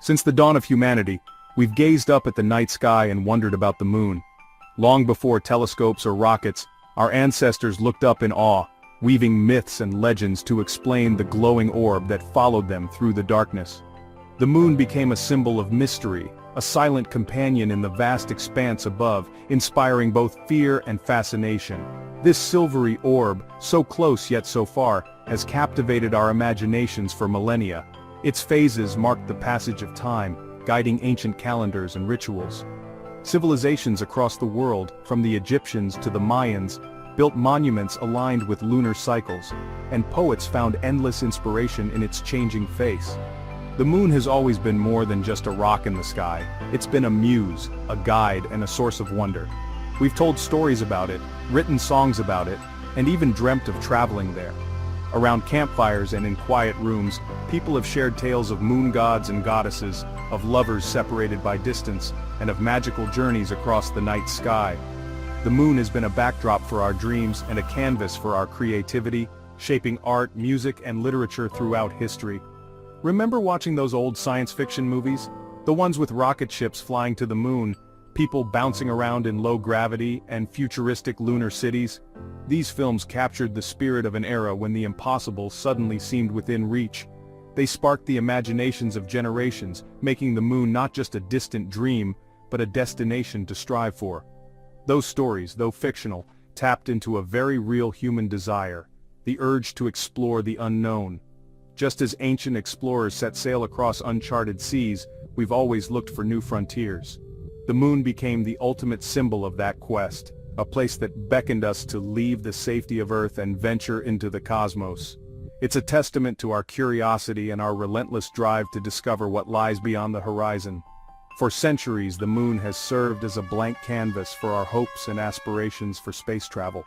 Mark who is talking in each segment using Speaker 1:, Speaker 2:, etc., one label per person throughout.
Speaker 1: Since the dawn of humanity, we've gazed up at the night sky and wondered about the moon. Long before telescopes or rockets, our ancestors looked up in awe, weaving myths and legends to explain the glowing orb that followed them through the darkness. The moon became a symbol of mystery, a silent companion in the vast expanse above, inspiring both fear and fascination. This silvery orb, so close yet so far, has captivated our imaginations for millennia. Its phases marked the passage of time, guiding ancient calendars and rituals. Civilizations across the world, from the Egyptians to the Mayans, built monuments aligned with lunar cycles, and poets found endless inspiration in its changing face. The moon has always been more than just a rock in the sky. It's been a muse, a guide, and a source of wonder. We've told stories about it, written songs about it, and even dreamt of traveling there. Around campfires and in quiet rooms, people have shared tales of moon gods and goddesses, of lovers separated by distance, and of magical journeys across the night sky. The moon has been a backdrop for our dreams and a canvas for our creativity, shaping art, music, and literature throughout history. Remember watching those old science fiction movies? The ones with rocket ships flying to the moon, people bouncing around in low gravity, and futuristic lunar cities? These films captured the spirit of an era when the impossible suddenly seemed within reach. They sparked the imaginations of generations, making the moon not just a distant dream, but a destination to strive for. Those stories, though fictional, tapped into a very real human desire, the urge to explore the unknown. Just as ancient explorers set sail across uncharted seas, we've always looked for new frontiers. The moon became the ultimate symbol of that quest, a place that beckoned us to leave the safety of Earth and venture into the cosmos. It's a testament to our curiosity and our relentless drive to discover what lies beyond the horizon. For centuries, the moon has served as a blank canvas for our hopes and aspirations for space travel.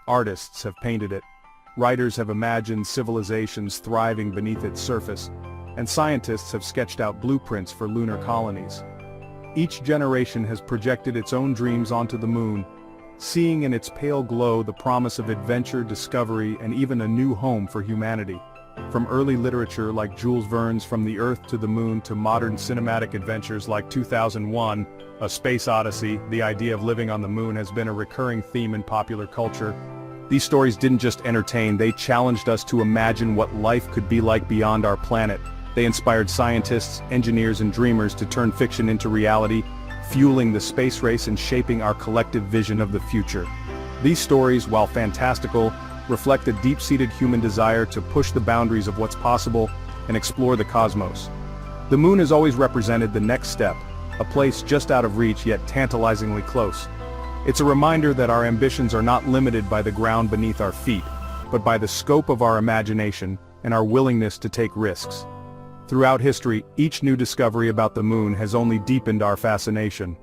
Speaker 1: Artists have painted it, writers have imagined civilizations thriving beneath its surface, and scientists have sketched out blueprints for lunar colonies. Each generation has projected its own dreams onto the moon, seeing in its pale glow the promise of adventure, discovery, and even a new home for humanity. From early literature like Jules Verne's From the Earth to the Moon to modern cinematic adventures like 2001, A Space Odyssey, the idea of living on the moon has been a recurring theme in popular culture. These stories didn't just entertain, they challenged us to imagine what life could be like beyond our planet. They inspired scientists, engineers, and dreamers to turn fiction into reality, fueling the space race and shaping our collective vision of the future. These stories, while fantastical, reflect a deep-seated human desire to push the boundaries of what's possible and explore the cosmos. The moon has always represented the next step, a place just out of reach yet tantalizingly close. It's a reminder that our ambitions are not limited by the ground beneath our feet, but by the scope of our imagination and our willingness to take risks. Throughout history, each new discovery about the moon has only deepened our fascination.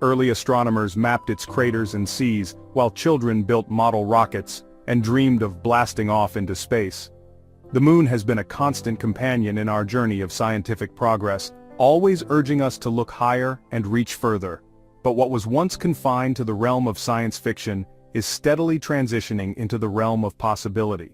Speaker 1: Early astronomers mapped its craters and seas, while children built model rockets and dreamed of blasting off into space. The moon has been a constant companion in our journey of scientific progress, always urging us to look higher and reach further. But what was once confined to the realm of science fiction is steadily transitioning into the realm of possibility.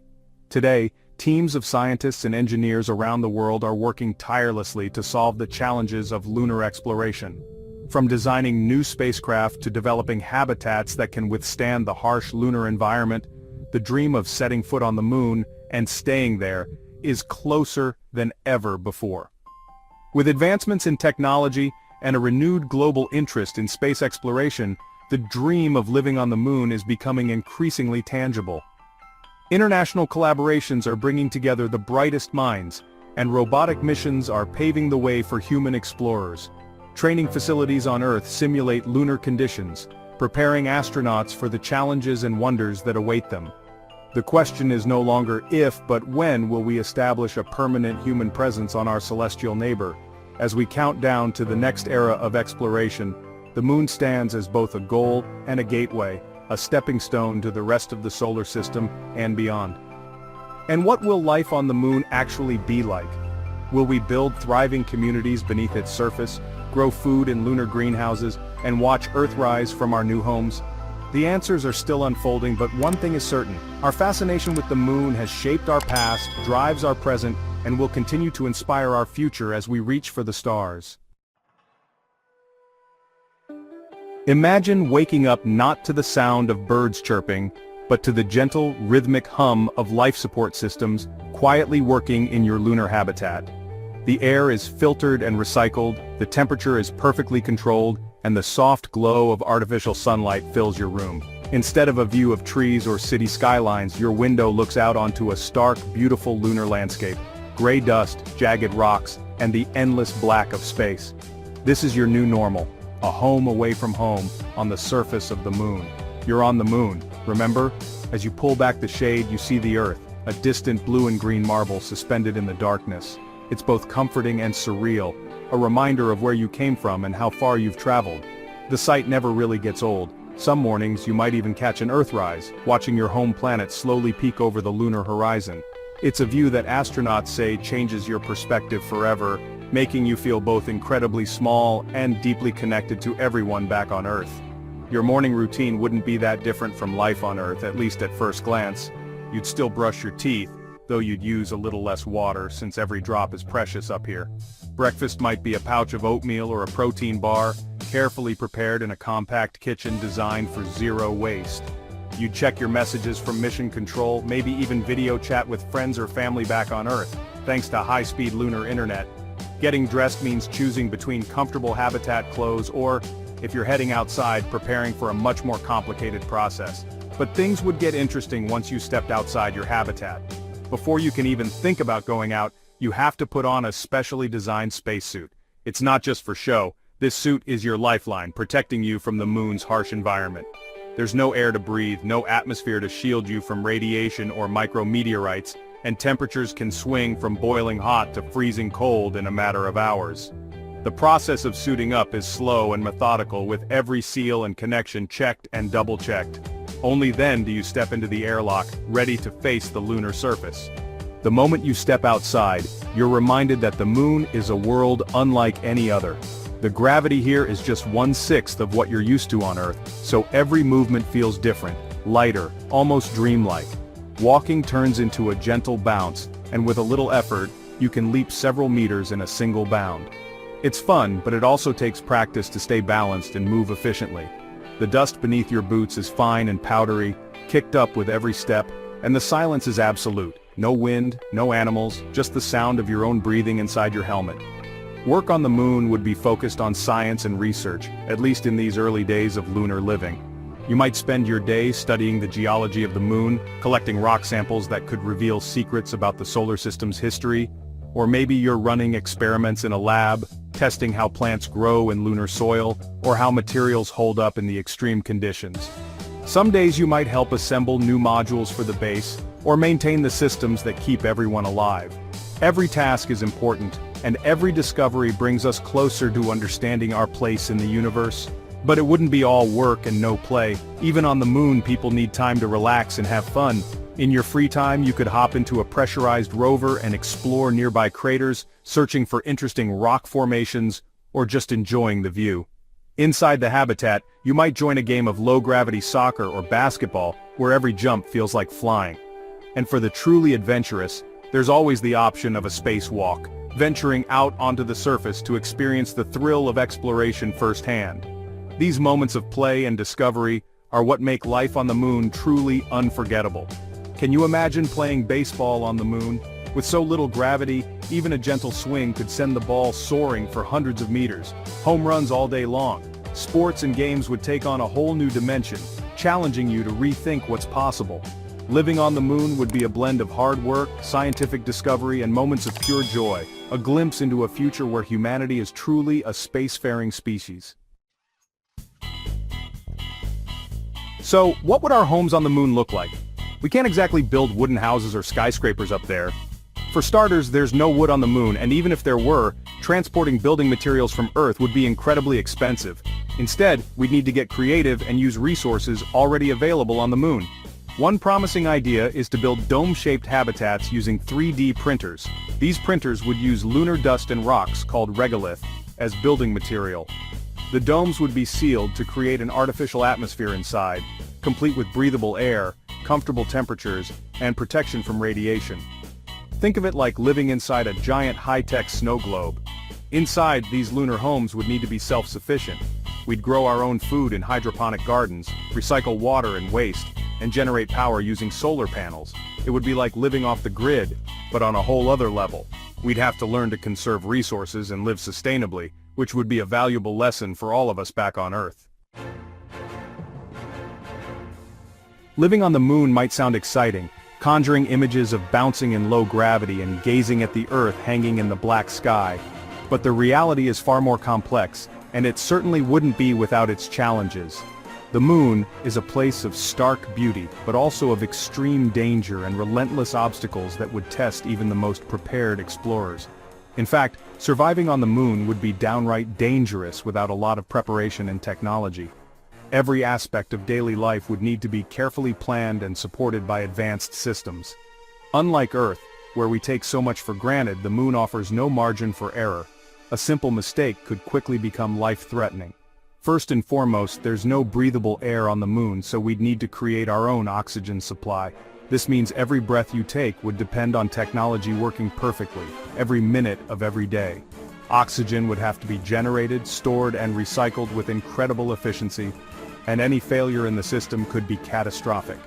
Speaker 1: Today, teams of scientists and engineers around the world are working tirelessly to solve the challenges of lunar exploration. From designing new spacecraft to developing habitats that can withstand the harsh lunar environment, the dream of setting foot on the moon and staying there is closer than ever before. With advancements in technology and a renewed global interest in space exploration, the dream of living on the moon is becoming increasingly tangible. International collaborations are bringing together the brightest minds, and robotic missions are paving the way for human explorers. Training facilities on Earth simulate lunar conditions, preparing astronauts for the challenges and wonders that await them. The question is no longer if, but when will we establish a permanent human presence on our celestial neighbor. As we count down to the next era of exploration, the moon stands as both a goal and a gateway, a stepping stone to the rest of the solar system and beyond. And what will life on the moon actually be like? Will we build thriving communities beneath its surface, grow food in lunar greenhouses, and watch Earthrise from our new homes? The answers are still unfolding, but one thing is certain. Our fascination with the moon has shaped our past, drives our present, and will continue to inspire our future as we reach for the stars. Imagine waking up not to the sound of birds chirping, but to the gentle, rhythmic hum of life support systems quietly working in your lunar habitat. The air is filtered and recycled, the temperature is perfectly controlled, and the soft glow of artificial sunlight fills your room. Instead of a view of trees or city skylines, your window looks out onto a stark, beautiful lunar landscape. Gray dust, jagged rocks, and the endless black of space. This is your new normal. A home away from home, on the surface of the moon. You're on the moon, remember? As you pull back the shade, you see the Earth, a distant blue and green marble suspended in the darkness. It's both comforting and surreal, a reminder of where you came from and how far you've traveled. The sight never really gets old. Some mornings you might even catch an Earthrise, watching your home planet slowly peek over the lunar horizon. It's a view that astronauts say changes your perspective forever, making you feel both incredibly small and deeply connected to everyone back on Earth. Your morning routine wouldn't be that different from life on Earth, at least at first glance. You'd still brush your teeth, though you'd use a little less water since every drop is precious up here. Breakfast might be a pouch of oatmeal or a protein bar, carefully prepared in a compact kitchen designed for zero waste. You'd check your messages from mission control, maybe even video chat with friends or family back on Earth, thanks to high-speed lunar internet. Getting dressed means choosing between comfortable habitat clothes or, if you're heading outside, preparing for a much more complicated process. But things would get interesting once you stepped outside your habitat. Before you can even think about going out, you have to put on a specially designed spacesuit. It's not just for show. This suit is your lifeline, protecting you from the moon's harsh environment. There's no air to breathe, no atmosphere to shield you from radiation or micrometeorites, and temperatures can swing from boiling hot to freezing cold in a matter of hours. The process of suiting up is slow and methodical, with every seal and connection checked and double-checked. Only then do you step into the airlock, ready to face the lunar surface. The moment you step outside, you're reminded that the moon is a world unlike any other. The gravity here is just 1/6 of what you're used to on Earth, so every movement feels different, lighter, almost dreamlike. Walking turns into a gentle bounce, and with a little effort, you can leap several meters in a single bound. It's fun, but it also takes practice to stay balanced and move efficiently. The dust beneath your boots is fine and powdery, kicked up with every step, and the silence is absolute. No wind, no animals, just the sound of your own breathing inside your helmet. Work on the moon would be focused on science and research, at least in these early days of lunar living. You might spend your day studying the geology of the moon, collecting rock samples that could reveal secrets about the solar system's history, or maybe you're running experiments in a lab, testing how plants grow in lunar soil, or how materials hold up in the extreme conditions. Some days you might help assemble new modules for the base, or maintain the systems that keep everyone alive. Every task is important, and every discovery brings us closer to understanding our place in the universe. But it wouldn't be all work and no play. Even on the moon, people need time to relax and have fun. In your free time, you could hop into a pressurized rover and explore nearby craters, searching for interesting rock formations, or just enjoying the view. Inside the habitat, you might join a game of low-gravity soccer or basketball, where every jump feels like flying. And for the truly adventurous, there's always the option of a spacewalk, venturing out onto the surface to experience the thrill of exploration firsthand. These moments of play and discovery are what make life on the moon truly unforgettable. Can you imagine playing baseball on the moon? With so little gravity, even a gentle swing could send the ball soaring for hundreds of meters. Home runs all day long. Sports and games would take on a whole new dimension, challenging you to rethink what's possible. Living on the moon would be a blend of hard work, scientific discovery, and moments of pure joy, a glimpse into a future where humanity is truly a spacefaring species. So, what would our homes on the moon look like? We can't exactly build wooden houses or skyscrapers up there. For starters, there's no wood on the moon, and even if there were, transporting building materials from Earth would be incredibly expensive. Instead, we'd need to get creative and use resources already available on the moon. One promising idea is to build dome-shaped habitats using 3D printers. These printers would use lunar dust and rocks, called regolith, as building material. The domes would be sealed to create an artificial atmosphere inside, complete with breathable air, comfortable temperatures, and protection from radiation. Think of it like living inside a giant high-tech snow globe. Inside, these lunar homes would need to be self-sufficient. We'd grow our own food in hydroponic gardens, recycle water and waste, and generate power using solar panels. It would be like living off the grid, but on a whole other level. We'd have to learn to conserve resources and live sustainably, which would be a valuable lesson for all of us back on Earth. Living on the moon might sound exciting, conjuring images of bouncing in low gravity and gazing at the Earth hanging in the black sky. But the reality is far more complex, and it certainly wouldn't be without its challenges. The moon is a place of stark beauty, but also of extreme danger and relentless obstacles that would test even the most prepared explorers. In fact, surviving on the moon would be downright dangerous without a lot of preparation and technology. Every aspect of daily life would need to be carefully planned and supported by advanced systems. Unlike Earth, where we take so much for granted, the moon offers no margin for error. A simple mistake could quickly become life-threatening. First and foremost, there's no breathable air on the moon, so we'd need to create our own oxygen supply. This means every breath you take would depend on technology working perfectly, every minute of every day. Oxygen would have to be generated, stored, and recycled with incredible efficiency, and any failure in the system could be catastrophic.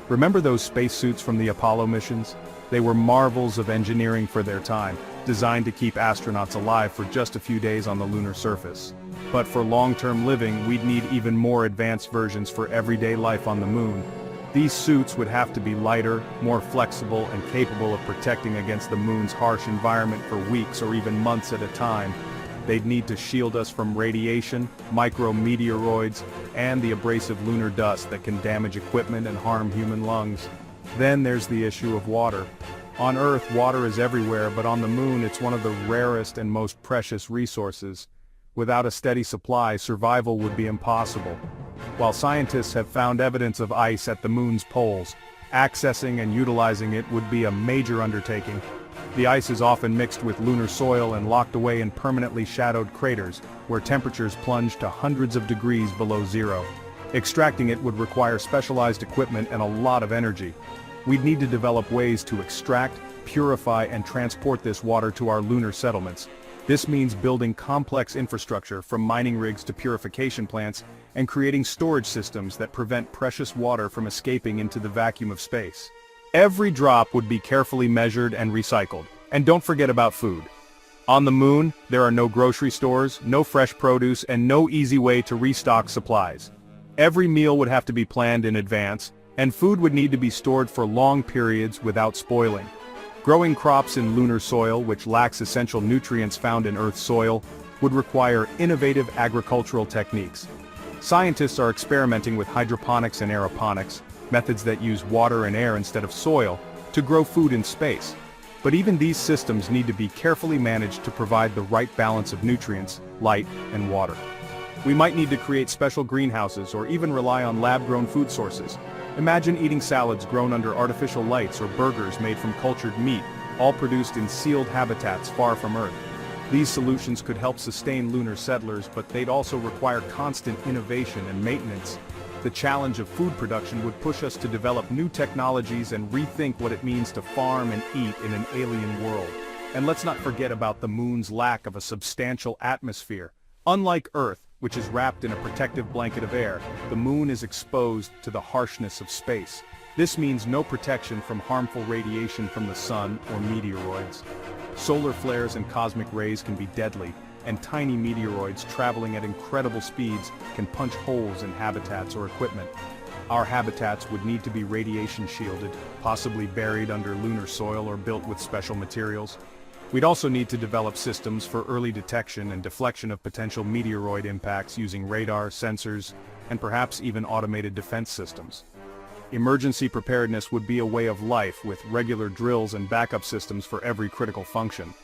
Speaker 1: Remember those spacesuits from the Apollo missions? They were marvels of engineering for their time, designed to keep astronauts alive for just a few days on the lunar surface. But for long-term living, we'd need even more advanced versions for everyday life on the moon. These suits would have to be lighter, more flexible, and capable of protecting against the moon's harsh environment for weeks or even months at a time. They'd need to shield us from radiation, micrometeoroids, and the abrasive lunar dust that can damage equipment and harm human lungs. Then there's the issue of water. On Earth, water is everywhere, but on the moon it's one of the rarest and most precious resources. Without a steady supply, survival would be impossible. While scientists have found evidence of ice at the moon's poles, accessing and utilizing it would be a major undertaking. The ice is often mixed with lunar soil and locked away in permanently shadowed craters, where temperatures plunge to hundreds of degrees below zero. Extracting it would require specialized equipment and a lot of energy. We'd need to develop ways to extract, purify, and transport this water to our lunar settlements. This means building complex infrastructure from mining rigs to purification plants, and creating storage systems that prevent precious water from escaping into the vacuum of space. Every drop would be carefully measured and recycled. And don't forget about food. On the moon, there are no grocery stores, no fresh produce, and no easy way to restock supplies. Every meal would have to be planned in advance, and food would need to be stored for long periods without spoiling. Growing crops in lunar soil, which lacks essential nutrients found in Earth's soil, would require innovative agricultural techniques. Scientists are experimenting with hydroponics and aeroponics, methods that use water and air instead of soil, to grow food in space. But even these systems need to be carefully managed to provide the right balance of nutrients, light, and water. We might need to create special greenhouses or even rely on lab-grown food sources. Imagine eating salads grown under artificial lights or burgers made from cultured meat, all produced in sealed habitats far from Earth. These solutions could help sustain lunar settlers, but they'd also require constant innovation and maintenance. The challenge of food production would push us to develop new technologies and rethink what it means to farm and eat in an alien world. And let's not forget about the moon's lack of a substantial atmosphere. Unlike Earth, which is wrapped in a protective blanket of air, the moon is exposed to the harshness of space. This means no protection from harmful radiation from the sun or meteoroids. Solar flares and cosmic rays can be deadly, and tiny meteoroids traveling at incredible speeds can punch holes in habitats or equipment. Our habitats would need to be radiation shielded, possibly buried under lunar soil or built with special materials. We'd also need to develop systems for early detection and deflection of potential meteoroid impacts using radar, sensors, and perhaps even automated defense systems. Emergency preparedness would be a way of life, with regular drills and backup systems for every critical function.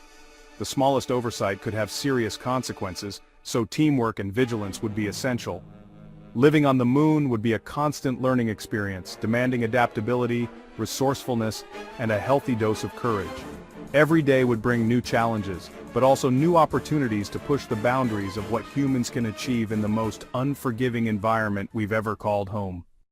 Speaker 1: The smallest oversight could have serious consequences, so teamwork and vigilance would be essential. Living on the moon would be a constant learning experience, demanding adaptability, resourcefulness, and a healthy dose of courage. Every day would bring new challenges, but also new opportunities to push the boundaries of what humans can achieve in the most unforgiving environment we've ever called home.